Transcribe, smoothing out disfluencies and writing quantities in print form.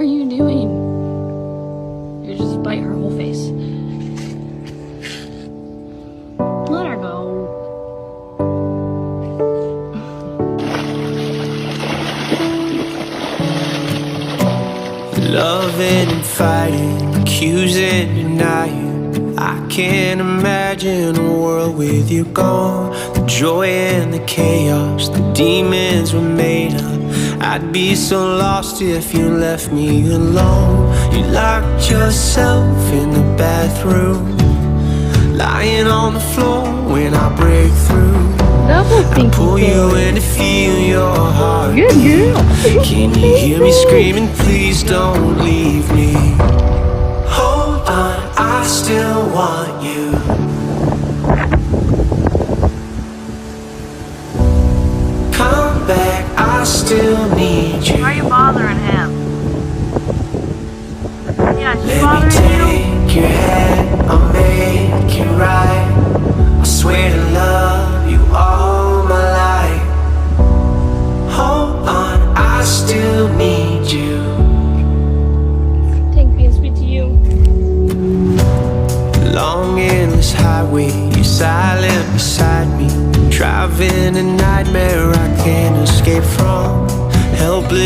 you doing? You just bite her whole face. Let her go. Loving and fighting, accusing, denying. I can't imagine a world with you gone. The joy and the chaos, the demons were made up. I'd be so lost if you left me alone. You locked yourself in the bathroom, lying on the floor when I break through. I pull you in to feel your heart. Good girl. Can you hear me screaming, please don't leave me? Hold on, I still want you. Come back, I still need you. Why are you bothering him? Yeah, she's Let me bothering you. take your hand, I'll make it right. I swear to love you all my life. Hold on, I still need you. Take me and speak to you. Long endless highway, you're silent beside me. Driving a nightmare I can't escape from. Helpless